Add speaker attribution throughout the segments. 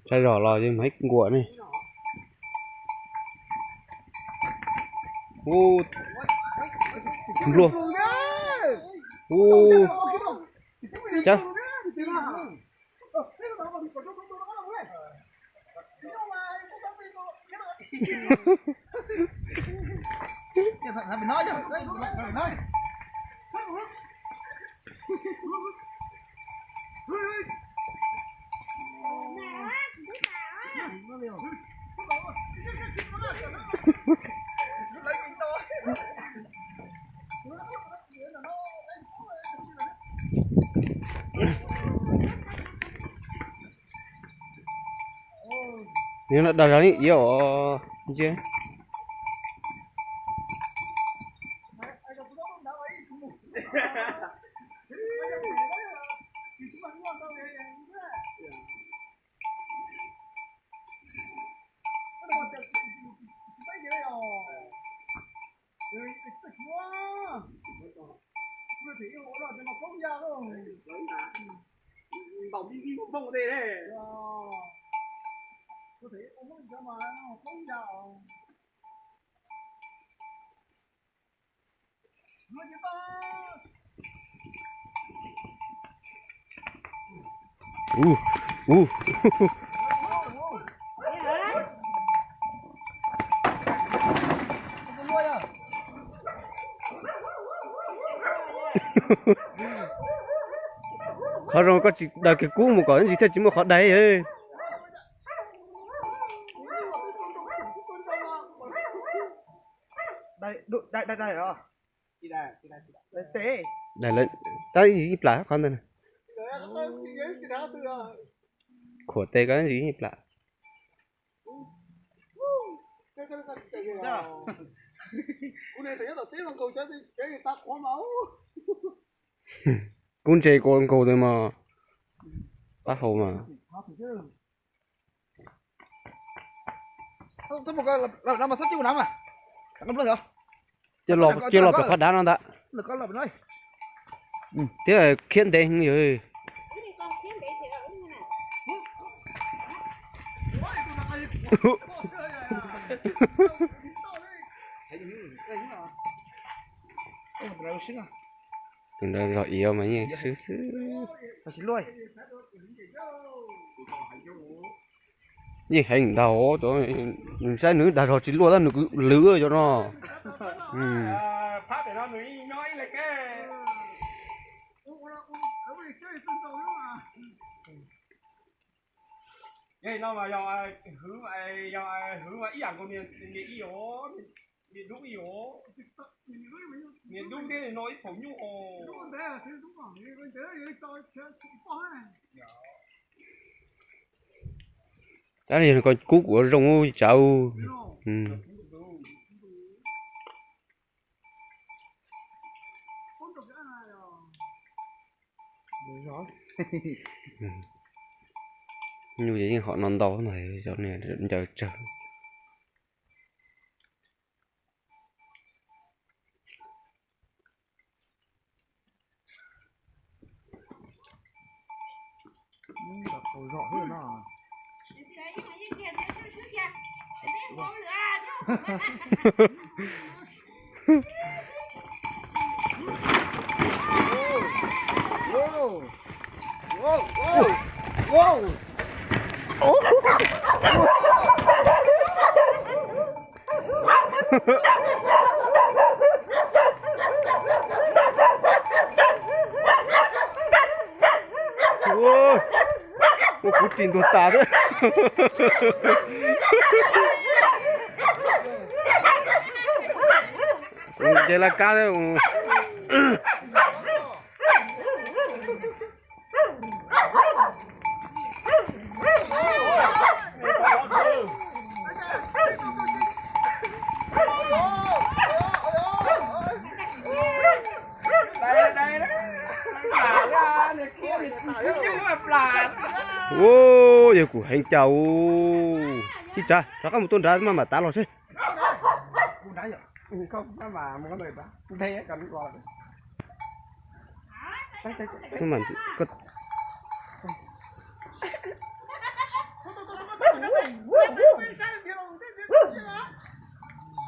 Speaker 1: Trái rõ lò chứ mấy của này. Ô luôn. Ô chắc nhưng nó đào đi yếu chứ.
Speaker 2: Bóng đi bông ở đây này.
Speaker 3: Có thể ôm nó mà nó không dạo. Người ta.
Speaker 1: Khó rồi có chỉ đợi cái cú một cái gì thế chỉ một khó đấy ơi.
Speaker 3: Đây à? Đây tê.
Speaker 1: Đây lên tới gì lạ con này. Của tê cái gì lạ.
Speaker 3: Con này thấy đầu tiên là cầu chơi người ta quá máu.
Speaker 1: Con chơi con cầu thôi mà. Ta hầu mà.
Speaker 3: Tôi một cái là mà thắt chiu nắm à? Nắm lên hả?
Speaker 1: Chưa lọp được phát đá nó đã.
Speaker 3: Lực có lọp nói.
Speaker 1: Thế là khiến tê không rồi. Đừng đợi gọi yếu mà nhỉ, xứ.
Speaker 3: Phải xin lui.
Speaker 1: Nhìn hành đầu tôi sai nữ đã rồi chỉ luôn ra nữ lứa cho nó.
Speaker 2: Phát để nó nói là cái. Vậy nó mà do hướng mà ý ảnh của miền ý yếu miền đúng yếu miền đúng thế thì nói phổ nhu ồ.
Speaker 1: Cái này còn cú của rồng cháu. Như vậy họ non to này cho này chờ chờ. Một cú trình tuột tà đấy. Đây là cá đấy. Ô, giờ của hành chào. Đi cha, nó có một tuần ra mà tá lọt chứ.
Speaker 2: Không, mà một cái người ta. Đây cần gọi.
Speaker 1: Nhưng mà có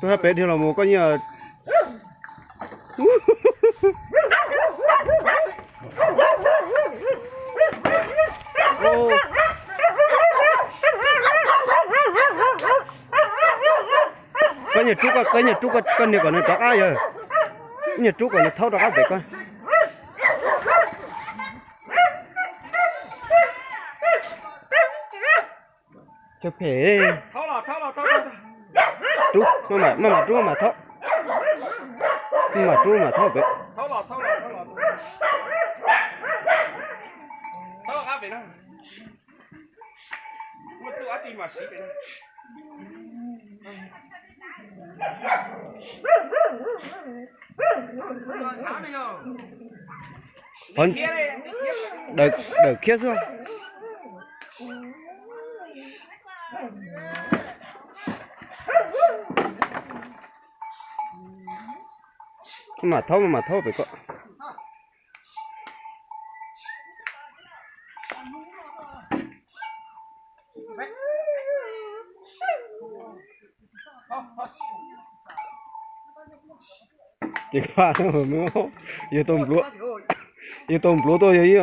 Speaker 1: tôi bé thì là một coi như là cái nhà trúc con này còn nó chó ai rồi nhà trúc còn nó thâu đó áp về coi cho phê
Speaker 2: thâu là
Speaker 1: trúc mà trúc mà thâu vậy
Speaker 2: thâu là áp về đó một chỗ áp đi mà xí về đó
Speaker 1: Hôn đợi kia xuống mà thâu phải có chỉ pha nó mới yêu tôm lúa tôi ấy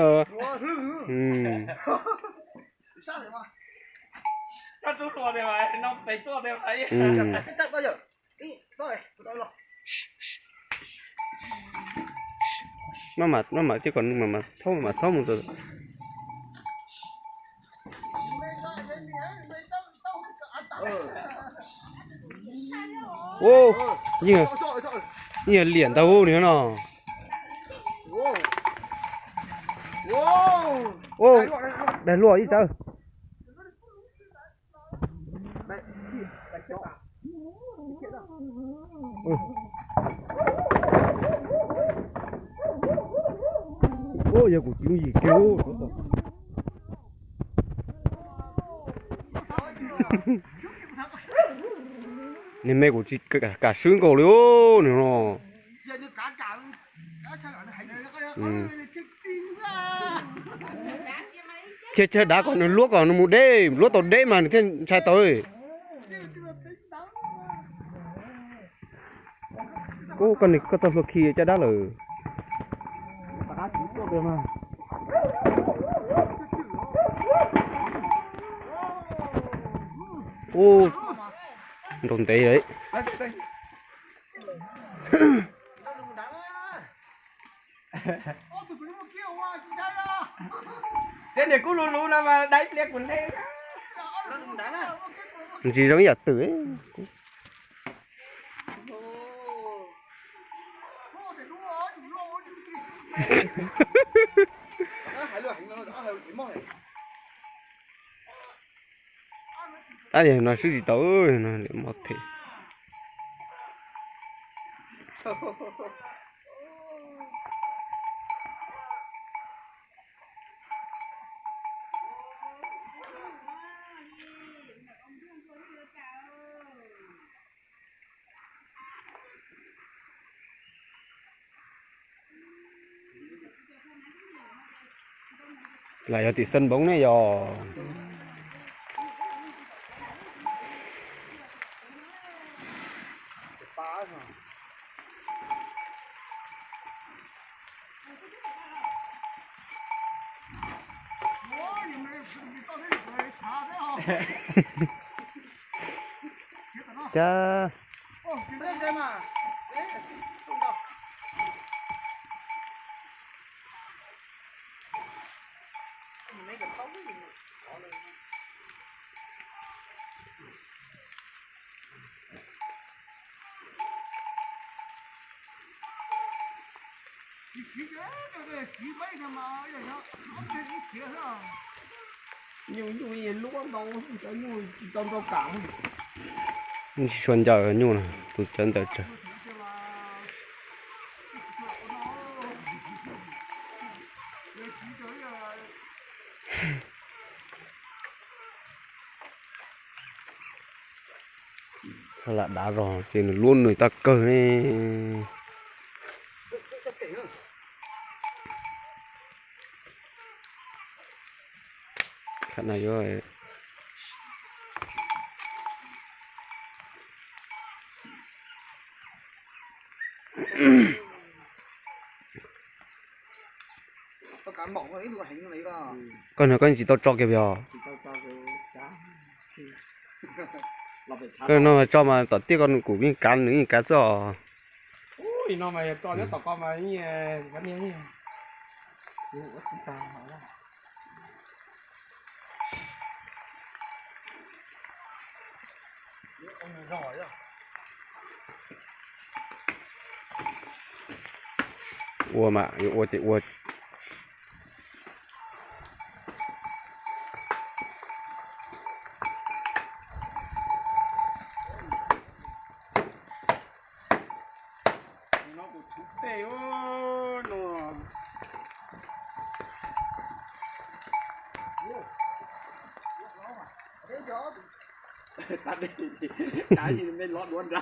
Speaker 2: chắc chú lúa đây mà nó phải tua đây mà
Speaker 3: Chắc bao giờ? Đi, rồi, rồi.
Speaker 1: nó mà chứ còn mà thâu một rồi ô như liền tao nữa nó ô đây lùa đi sao ô giờ của chú gì kêu nên mẹ của chị cả xương cổ luôn nữa chơi đá còn lúa còn một đêm lúa tột đêm mà thiên trai tôi cô con này có tập lực khi cho đá rồi ô đồn tệ đấy
Speaker 2: thế này cứ lú là mà đáy liếc quần đây
Speaker 1: gì giống như tử ấy ta thì nói sự gì tới nó để mất thì lại ở tỷ sân bóng này rồi cha
Speaker 2: nhiều gì lúc đâu cho nhiều trong cảng
Speaker 1: xuân giờ nhu này tụi chân giờ chờ sao lại đá rồi thì luôn người ta cờ này khả này rồi
Speaker 3: tao cán bỏng cái vừa hành này đó
Speaker 1: con nó con chỉ tao cho kịp rồi
Speaker 2: chỉ cho cái cá là phải thả
Speaker 1: cái nó cho mà tao tiếc con củ viên cán nữa cá giò
Speaker 2: ui nó mày cho nhất tao con mày như cái này như
Speaker 3: ông này giỏi à
Speaker 1: ua mà ua chị ua
Speaker 2: nó cũng chút tệ ô nó
Speaker 3: thế gió
Speaker 2: tắt đi cái gì nên lót luôn ra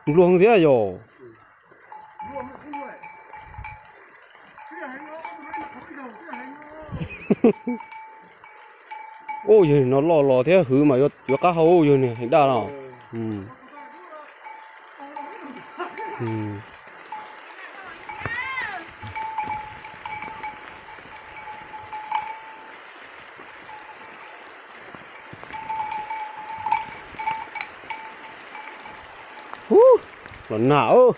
Speaker 1: luôn thế à rồi ôi giời nó lò lò thế hứ mà yo cá hấu rồi nè hình đa nào ừ nó não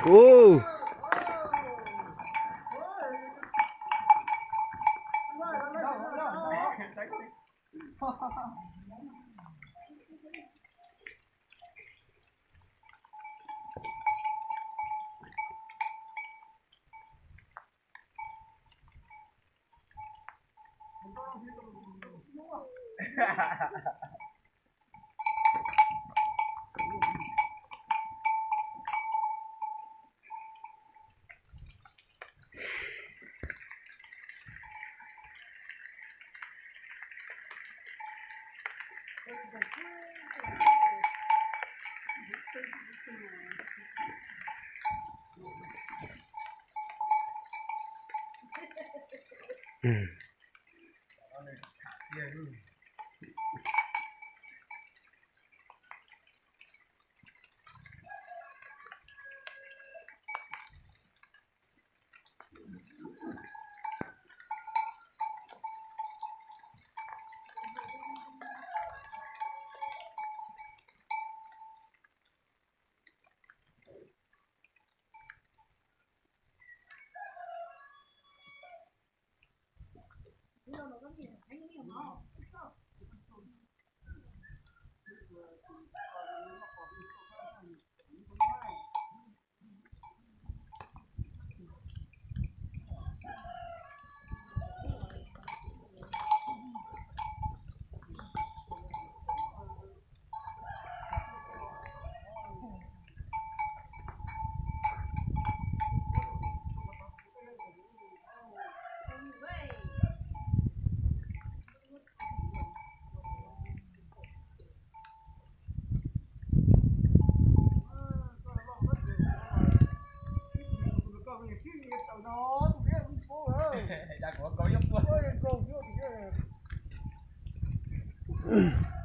Speaker 1: ô
Speaker 2: đã có giúp luôn